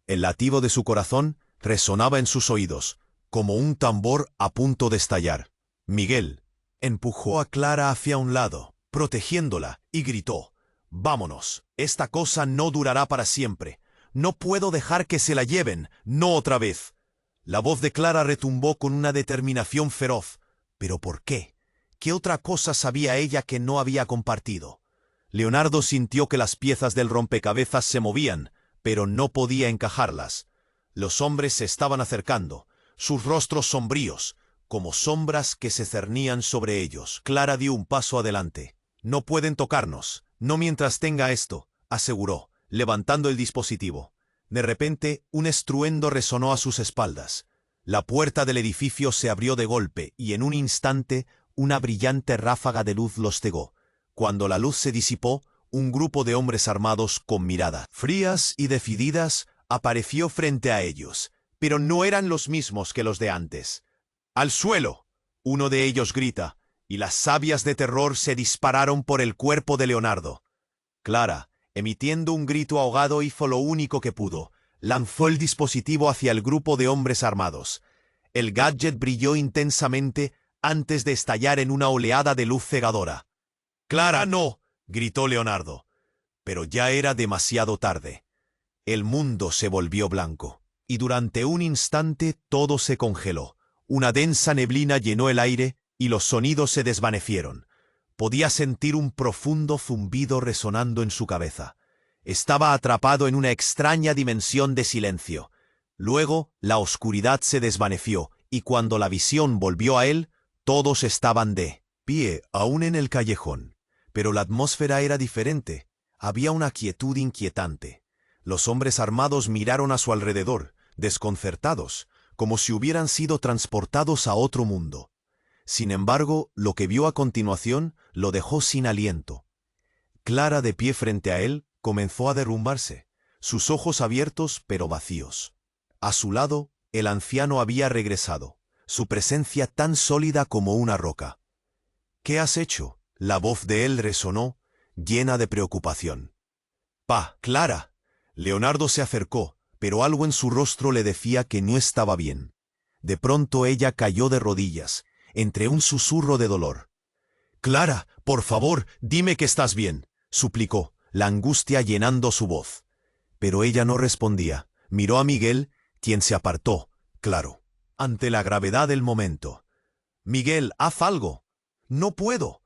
El latido de su corazón resonaba en sus oídos, como un tambor a punto de estallar. Miguel empujó a Clara hacia un lado, protegiéndola, y gritó: «Vámonos, esta cosa no durará para siempre. No puedo dejar que se la lleven, no otra vez». La voz de Clara retumbó con una determinación feroz. ¿Pero por qué? ¿Qué otra cosa sabía ella que no había compartido? Leonardo sintió que las piezas del rompecabezas se movían, pero no podía encajarlas. Los hombres se estaban acercando, sus rostros sombríos, como sombras que se cernían sobre ellos. Clara dio un paso adelante. «No pueden tocarnos, no mientras tenga esto», aseguró, levantando el dispositivo. De repente, un estruendo resonó a sus espaldas. La puerta del edificio se abrió de golpe y en un instante una brillante ráfaga de luz los cegó. Cuando la luz se disipó, un grupo de hombres armados con miradas frías y decididas apareció frente a ellos, pero no eran los mismos que los de antes. «¡Al suelo!», uno de ellos grita, y las sabias de terror se dispararon por el cuerpo de Leonardo. Clara, emitiendo un grito ahogado, hizo lo único que pudo. Lanzó el dispositivo hacia el grupo de hombres armados. El gadget brilló intensamente antes de estallar en una oleada de luz cegadora. «¡Clara, no!», gritó Leonardo. Pero ya era demasiado tarde. El mundo se volvió blanco, y durante un instante todo se congeló. Una densa neblina llenó el aire y los sonidos se desvanecieron. Podía sentir un profundo zumbido resonando en su cabeza. Estaba atrapado en una extraña dimensión de silencio. Luego, la oscuridad se desvaneció, y cuando la visión volvió a él, todos estaban de pie, aún en el callejón. Pero la atmósfera era diferente. Había una quietud inquietante. Los hombres armados miraron a su alrededor, desconcertados, como si hubieran sido transportados a otro mundo. Sin embargo, lo que vio a continuación lo dejó sin aliento. Clara, de pie frente a él, comenzó a derrumbarse, sus ojos abiertos pero vacíos. A su lado, el anciano había regresado, su presencia tan sólida como una roca. «¿Qué has hecho?», la voz de él resonó, llena de preocupación. «Clara». Leonardo se acercó, pero algo en su rostro le decía que no estaba bien. De pronto ella cayó de rodillas, entre un susurro de dolor. «Clara, por favor, dime que estás bien», suplicó, la angustia llenando su voz. Pero ella no respondía. Miró a Miguel, quien se apartó, claro, ante la gravedad del momento. «Miguel, haz algo». «No puedo.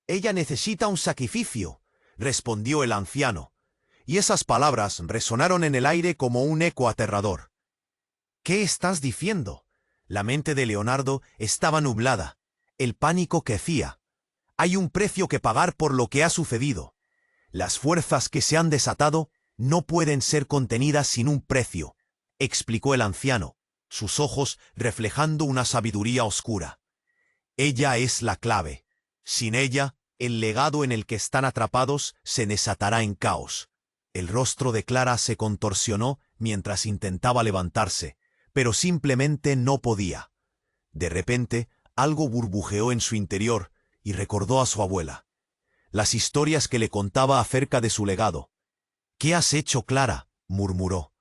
Ella necesita un sacrificio», respondió el anciano, y esas palabras resonaron en el aire como un eco aterrador. «¿Qué estás diciendo?». La mente de Leonardo estaba nublada. El pánico crecía. «Hay un precio que pagar por lo que ha sucedido. Las fuerzas que se han desatado no pueden ser contenidas sin un precio», explicó el anciano, sus ojos reflejando una sabiduría oscura. «Ella es la clave. Sin ella, el legado en el que están atrapados se desatará en caos». El rostro de Clara se contorsionó mientras intentaba levantarse, pero simplemente no podía. De repente, algo burbujeó en su interior y recordó a su abuela. las historias que le contaba acerca de su legado. «¿Qué has hecho, Clara?», murmuró.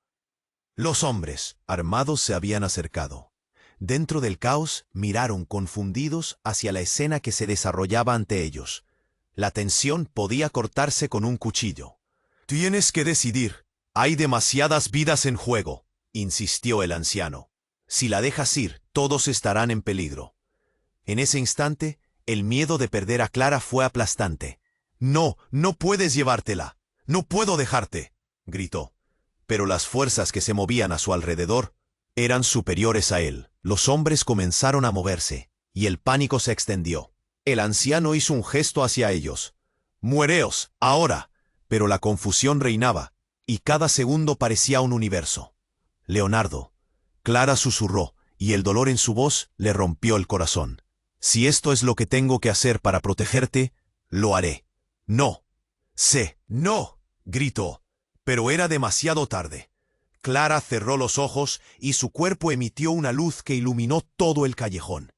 Los hombres, armados, se habían acercado. Dentro del caos, miraron confundidos hacia la escena que se desarrollaba ante ellos. La tensión podía cortarse con un cuchillo. «Tienes que decidir. Hay demasiadas vidas en juego», insistió el anciano. «Si la dejas ir, todos estarán en peligro». En ese instante, el miedo de perder a Clara fue aplastante. «No, no puedes llevártela. No puedo dejarte», gritó. Pero las fuerzas que se movían a su alrededor eran superiores a él. Los hombres comenzaron a moverse, y el pánico se extendió. El anciano hizo un gesto hacia ellos. «Muereos, ahora». Pero la confusión reinaba, y cada segundo parecía un universo. «Leonardo», Clara susurró, y el dolor en su voz le rompió el corazón. «Si esto es lo que tengo que hacer para protegerte, lo haré». «No». «No», gritó. Pero era demasiado tarde. Clara cerró los ojos y su cuerpo emitió una luz que iluminó todo el callejón.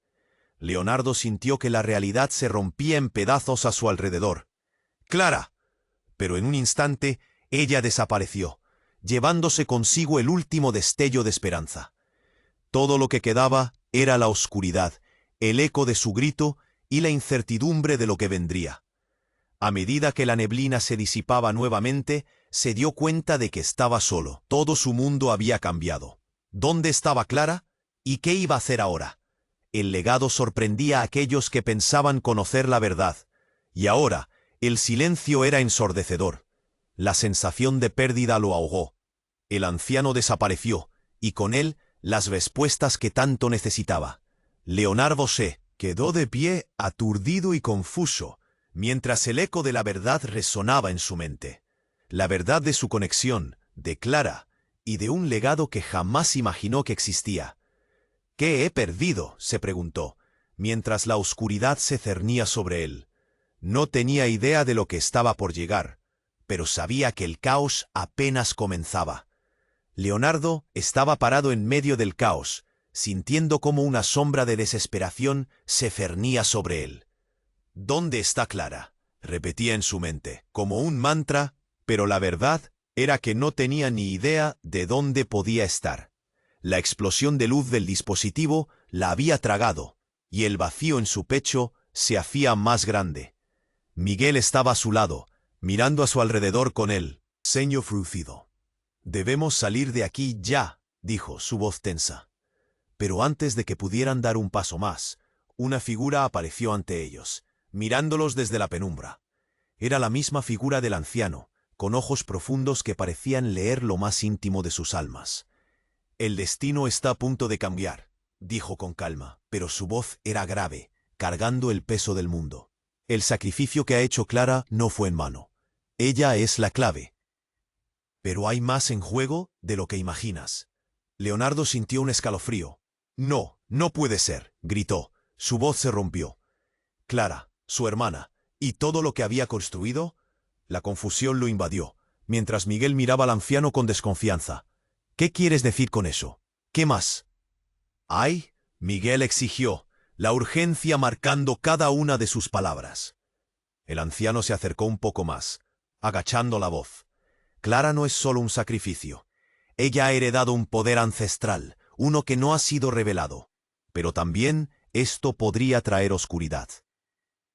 Leonardo sintió que la realidad se rompía en pedazos a su alrededor. «Clara». Pero en un instante, ella desapareció, llevándose consigo el último destello de esperanza. Todo lo que quedaba era la oscuridad, el eco de su grito y la incertidumbre de lo que vendría. A medida que la neblina se disipaba nuevamente, se dio cuenta de que estaba solo. Todo su mundo había cambiado. ¿Dónde estaba Clara? ¿Y qué iba a hacer ahora? El legado sorprendía a aquellos que pensaban conocer la verdad. Y ahora, el silencio era ensordecedor. La sensación de pérdida lo ahogó. El anciano desapareció, y con él las respuestas que tanto necesitaba. Leonardo se quedó de pie, aturdido y confuso, mientras el eco de la verdad resonaba en su mente. La verdad de su conexión, de Clara, y de un legado que jamás imaginó que existía. «¿Qué he perdido?», se preguntó, mientras la oscuridad se cernía sobre él. No tenía idea de lo que estaba por llegar, pero sabía que el caos apenas comenzaba. Leonardo estaba parado en medio del caos, sintiendo como una sombra de desesperación se cernía sobre él. «¿Dónde está Clara?», repetía en su mente, como un mantra, pero la verdad era que no tenía ni idea de dónde podía estar. La explosión de luz del dispositivo la había tragado, y el vacío en su pecho se hacía más grande. Miguel estaba a su lado, mirando a su alrededor con el ceño fruncido. «Debemos salir de aquí ya», dijo, su voz tensa. Pero antes de que pudieran dar un paso más, una figura apareció ante ellos, mirándolos desde la penumbra. Era la misma figura del anciano, con ojos profundos que parecían leer lo más íntimo de sus almas. «El destino está a punto de cambiar», dijo con calma, pero su voz era grave, cargando el peso del mundo. «El sacrificio que ha hecho Clara no fue en vano. Ella es la clave. Pero hay más en juego de lo que imaginas». Leonardo sintió un escalofrío. «No, no puede ser», gritó. Su voz se rompió. «Clara, su hermana, y todo lo que había construido». La confusión lo invadió, mientras Miguel miraba al anciano con desconfianza. «¿Qué quieres decir con eso? ¿Qué más?». «Ay», Miguel exigió, la urgencia marcando cada una de sus palabras. El anciano se acercó un poco más, agachando la voz. «Clara no es solo un sacrificio. Ella ha heredado un poder ancestral, uno que no ha sido revelado. Pero también esto podría traer oscuridad».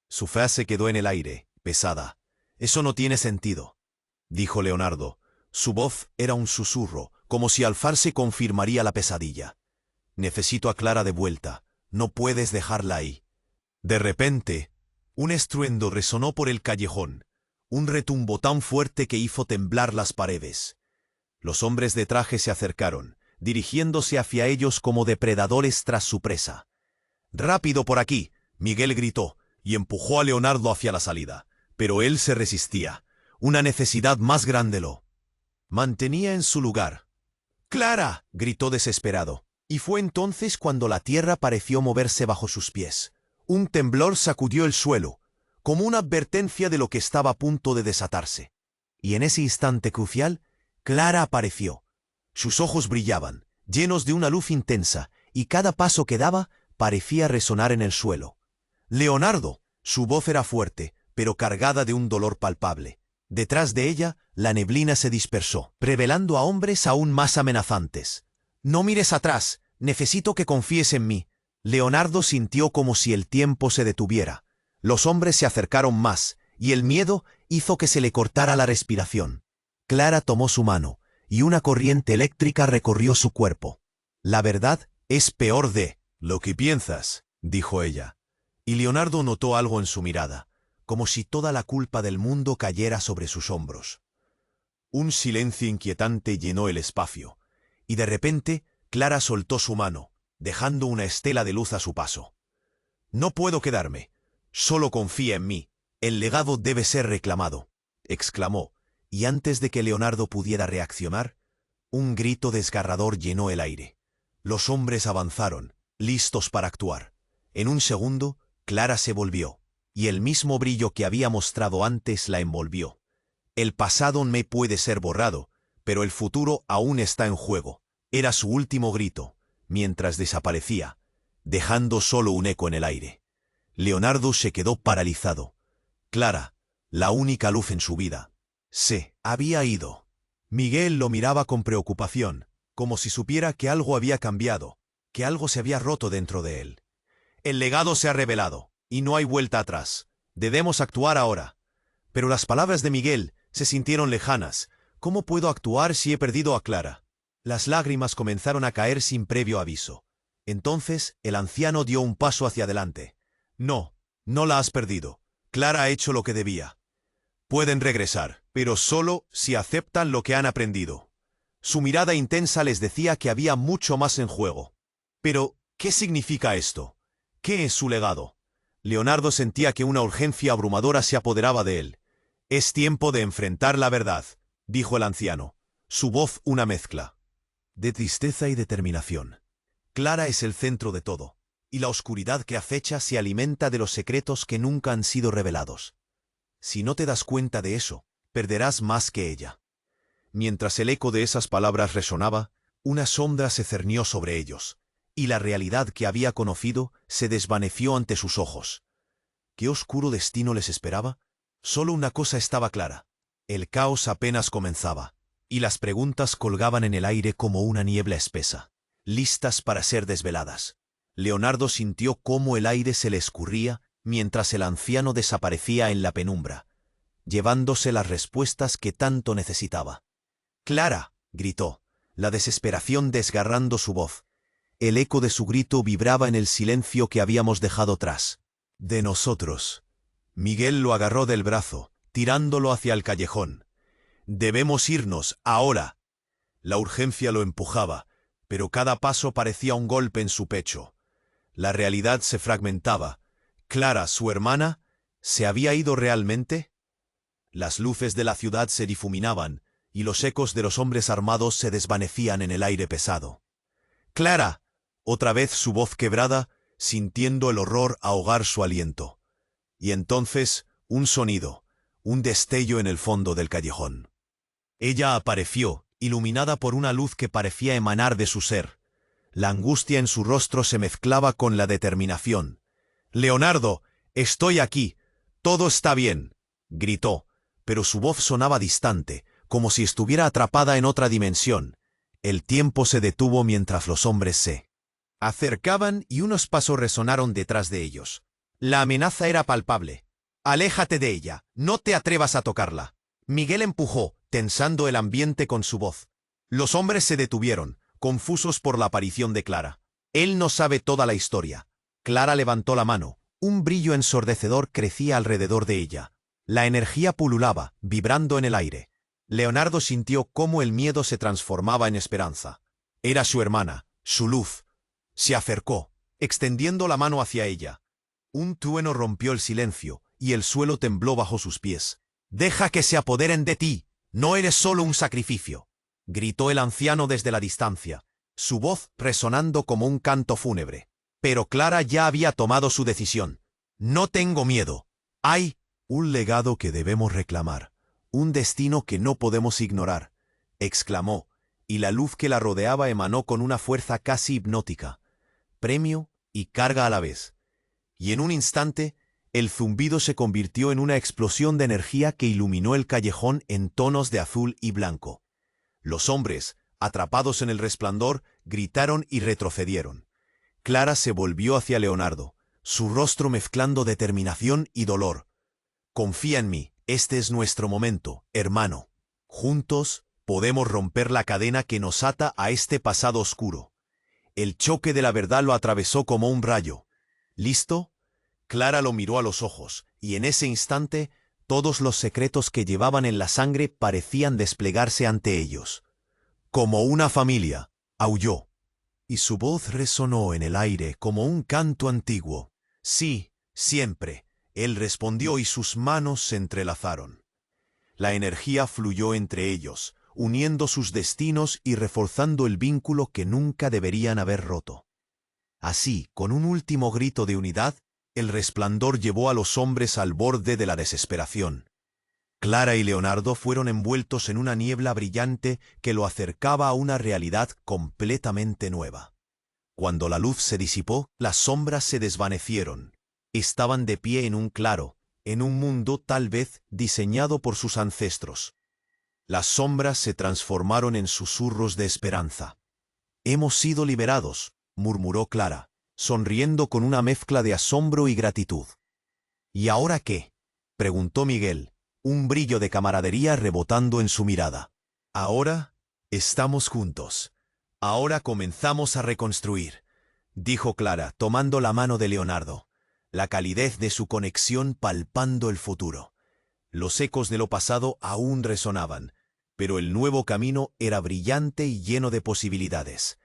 Su frase quedó en el aire, pesada. «Eso no tiene sentido», dijo Leonardo. Su voz era un susurro, como si alzarse confirmaría la pesadilla. «Necesito a Clara de vuelta. No puedes dejarla ahí». De repente, un estruendo resonó por el callejón, un retumbo tan fuerte que hizo temblar las paredes. Los hombres de traje se acercaron, dirigiéndose hacia ellos como depredadores tras su presa. «¡Rápido por aquí!», Miguel gritó, y empujó a Leonardo hacia la salida. Pero él se resistía. Una necesidad más grande lo mantenía en su lugar. «¡Clara!», gritó desesperado. Y fue entonces cuando la tierra pareció moverse bajo sus pies. Un temblor sacudió el suelo, como una advertencia de lo que estaba a punto de desatarse. Y en ese instante crucial, Clara apareció. Sus ojos brillaban, llenos de una luz intensa, y cada paso que daba parecía resonar en el suelo. «¡Leonardo!». Su voz era fuerte, pero cargada de un dolor palpable. Detrás de ella, la neblina se dispersó, revelando a hombres aún más amenazantes. «No mires atrás, necesito que confíes en mí». Leonardo sintió como si el tiempo se detuviera. Los hombres se acercaron más, y el miedo hizo que se le cortara la respiración. Clara tomó su mano, y una corriente eléctrica recorrió su cuerpo. «La verdad es peor de lo que piensas», dijo ella. Y Leonardo notó algo en su mirada, como si toda la culpa del mundo cayera sobre sus hombros. Un silencio inquietante llenó el espacio, y de repente Clara soltó su mano, dejando una estela de luz a su paso. «No puedo quedarme. Solo confía en mí. El legado debe ser reclamado», exclamó, y antes de que Leonardo pudiera reaccionar, un grito desgarrador llenó el aire. Los hombres avanzaron, listos para actuar. En un segundo, Clara se volvió, y el mismo brillo que había mostrado antes la envolvió. «El pasado me puede ser borrado, pero el futuro aún está en juego», era su último grito, mientras desaparecía, dejando solo un eco en el aire. Leonardo se quedó paralizado. Clara, la única luz en su vida, se había ido. Miguel lo miraba con preocupación, como si supiera que algo había cambiado, que algo se había roto dentro de él. «El legado se ha revelado, y no hay vuelta atrás. Debemos actuar ahora». Pero las palabras de Miguel se sintieron lejanas. «¿Cómo puedo actuar si he perdido a Clara?». Las lágrimas comenzaron a caer sin previo aviso. Entonces el anciano dio un paso hacia adelante. «No, no la has perdido. Clara ha hecho lo que debía. Pueden regresar, pero solo si aceptan lo que han aprendido». Su mirada intensa les decía que había mucho más en juego. «Pero, ¿qué significa esto? ¿Qué es su legado?». Leonardo sentía que una urgencia abrumadora se apoderaba de él. «Es tiempo de enfrentar la verdad», dijo el anciano, su voz una mezcla de tristeza y determinación. «Clara es el centro de todo, y la oscuridad que acecha se alimenta de los secretos que nunca han sido revelados. Si no te das cuenta de eso, perderás más que ella». Mientras el eco de esas palabras resonaba, una sombra se cernió sobre ellos, y la realidad que había conocido se desvaneció ante sus ojos. ¿Qué oscuro destino les esperaba? Solo una cosa estaba clara: el caos apenas comenzaba, y las preguntas colgaban en el aire como una niebla espesa, listas para ser desveladas. Leonardo sintió cómo el aire se le escurría mientras el anciano desaparecía en la penumbra, llevándose las respuestas que tanto necesitaba. «Clara», gritó, la desesperación desgarrando su voz. El eco de su grito vibraba en el silencio que habíamos dejado atrás. «De nosotros». Miguel lo agarró del brazo, tirándolo hacia el callejón. «Debemos irnos, ahora». La urgencia lo empujaba, pero cada paso parecía un golpe en su pecho. La realidad se fragmentaba. Clara, su hermana, ¿se había ido realmente? Las luces de la ciudad se difuminaban, y los ecos de los hombres armados se desvanecían en el aire pesado. «Clara», otra vez su voz quebrada, sintiendo el horror ahogar su aliento. Y entonces, un sonido, un destello en el fondo del callejón. Ella apareció, iluminada por una luz que parecía emanar de su ser. La angustia en su rostro se mezclaba con la determinación. «Leonardo, estoy aquí. Todo está bien», gritó, pero su voz sonaba distante, como si estuviera atrapada en otra dimensión. El tiempo se detuvo mientras los hombres se acercaban y unos pasos resonaron detrás de ellos. La amenaza era palpable. «Aléjate de ella, no te atrevas a tocarla». Miguel empujó, tensando el ambiente con su voz. Los hombres se detuvieron, confusos por la aparición de Clara. «Él no sabe toda la historia». Clara levantó la mano. Un brillo ensordecedor crecía alrededor de ella. La energía pululaba, vibrando en el aire. Leonardo sintió cómo el miedo se transformaba en esperanza. Era su hermana, su luz. Se acercó, extendiendo la mano hacia ella. Un trueno rompió el silencio, y el suelo tembló bajo sus pies. «Deja que se apoderen de ti. No eres solo un sacrificio», gritó el anciano desde la distancia, su voz resonando como un canto fúnebre. Pero Clara ya había tomado su decisión. «No tengo miedo. Hay un legado que debemos reclamar, un destino que no podemos ignorar», exclamó, y la luz que la rodeaba emanó con una fuerza casi hipnótica, premio y carga a la vez. Y en un instante, El zumbido se convirtió en una explosión de energía que iluminó el callejón en tonos de azul y blanco. Los hombres, atrapados en el resplandor, gritaron y retrocedieron. Clara se volvió hacia Leonardo, su rostro mezclando determinación y dolor. «Confía en mí, este es nuestro momento, hermano. Juntos podemos romper la cadena que nos ata a este pasado oscuro». El choque de la verdad lo atravesó como un rayo. ¿Listo? Clara lo miró a los ojos, y en ese instante todos los secretos que llevaban en la sangre parecían desplegarse ante ellos. «Como una familia», aulló, y su voz resonó en el aire como un canto antiguo. «Sí, siempre», él respondió y sus manos se entrelazaron. La energía fluyó entre ellos, uniendo sus destinos y reforzando el vínculo que nunca deberían haber roto. Así, con un último grito de unidad, el resplandor llevó a los hombres al borde de la desesperación. Clara y Leonardo fueron envueltos en una niebla brillante que lo acercaba a una realidad completamente nueva. Cuando la luz se disipó, las sombras se desvanecieron. Estaban de pie en un claro, en un mundo tal vez diseñado por sus ancestros. Las sombras se transformaron en susurros de esperanza. «Hemos sido liberados», murmuró Clara, sonriendo con una mezcla de asombro y gratitud. «¿Y ahora qué?», preguntó Miguel, un brillo de camaradería rebotando en su mirada. «Ahora estamos juntos. Ahora comenzamos a reconstruir», dijo Clara, tomando la mano de Leonardo, la calidez de su conexión palpando el futuro. Los ecos de lo pasado aún resonaban, pero el nuevo camino era brillante y lleno de posibilidades.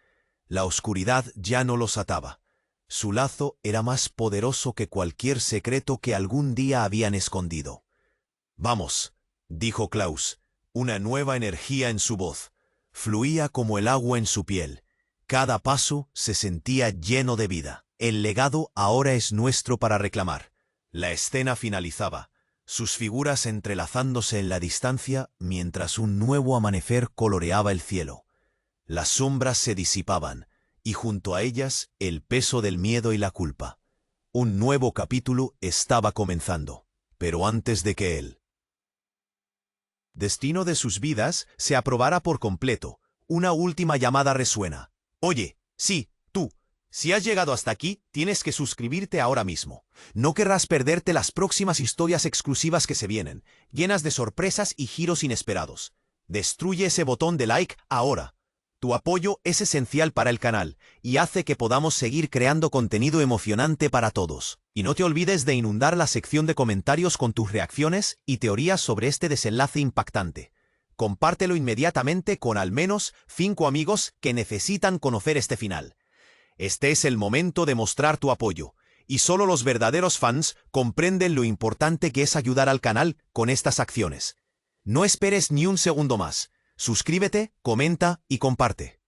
La oscuridad ya no los ataba. Su lazo era más poderoso que cualquier secreto que algún día habían escondido. «Vamos», dijo Klaus, una nueva energía en su voz. Fluía como el agua en su piel. Cada paso se sentía lleno de vida. El legado ahora es nuestro para reclamar. La escena finalizaba, sus figuras entrelazándose en la distancia mientras un nuevo amanecer coloreaba el cielo. Las sombras se disipaban, y junto a ellas el peso del miedo y la culpa. Un nuevo capítulo estaba comenzando, pero antes de que el destino de sus vidas se aprobara por completo, una última llamada resuena. «Oye, sí, tú. Si has llegado hasta aquí, tienes que suscribirte ahora mismo. No querrás perderte las próximas historias exclusivas que se vienen, llenas de sorpresas y giros inesperados. Destruye ese botón de like ahora. Tu apoyo es esencial para el canal y hace que podamos seguir creando contenido emocionante para todos. Y no te olvides de inundar la sección de comentarios con tus reacciones y teorías sobre este desenlace impactante. Compártelo inmediatamente con al menos 5 amigos que necesitan conocer este final. Este es el momento de mostrar tu apoyo, y solo los verdaderos fans comprenden lo importante que es ayudar al canal con estas acciones. No esperes ni un segundo más. Suscríbete, comenta y comparte.